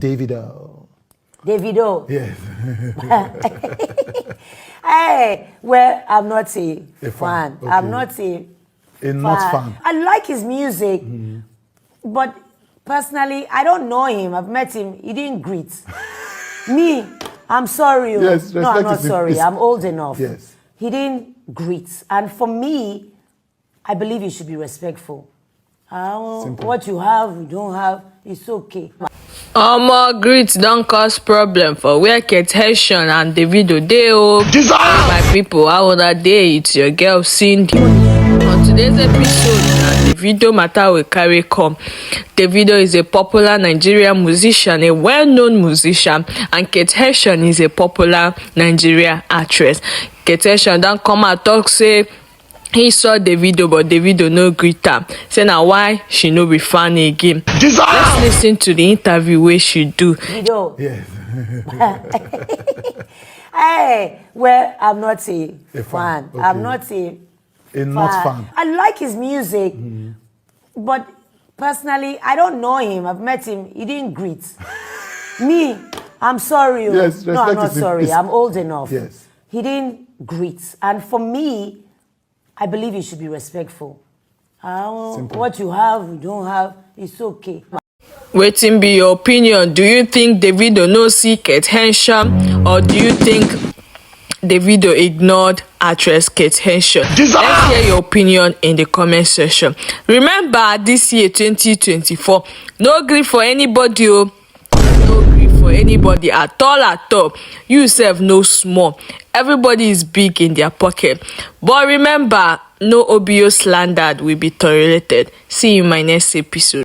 Davido. Davido. Yes. Hey, well, I'm not a fan. Okay. I'm not a not fan. I like his music, but personally, I don't know him. I've met him. He didn't greet me. I'm sorry. Yes, no, I'm not sorry. I'm old enough. Yes. He didn't greet, and for me, I believe you should be respectful. What you have, you don't have, it's okay. Greet don't cause problem for where Kate Henshaw and Davido dey o. My people, how other day it's your girl Cindy. On today's episode, Davido matter will carry come. Davido is a popular Nigerian musician, a well-known musician, and Kate Henshaw is a popular Nigerian actress. Kate Henshaw don't come and talk say he saw Davido, but Davido no greet am. Say na why she no be fan again. Let's listen to the interview where she do. Davido. Yes. Hey, well, I'm not a fan. Okay. I'm not a not fan. I like his music, but personally, I don't know him. I've met him. He didn't greet me. I'm sorry. Yes, no, I'm not sorry. I'm old enough. Yes. He didn't greet, and for me, I believe you should be respectful. What you have, you don't have, it's okay. Wetin be your opinion? Do you think Davido no see Kate Henshaw, or do you think Davido ignored actress Kate Henshaw? Let's hear your opinion in the comment section. Remember, this year 2024, no gree for anybody. No gree for anybody at all. You sef no small. Everybody is big in their pocket. But remember, no OBO slandered will be tolerated. See you in my next episode.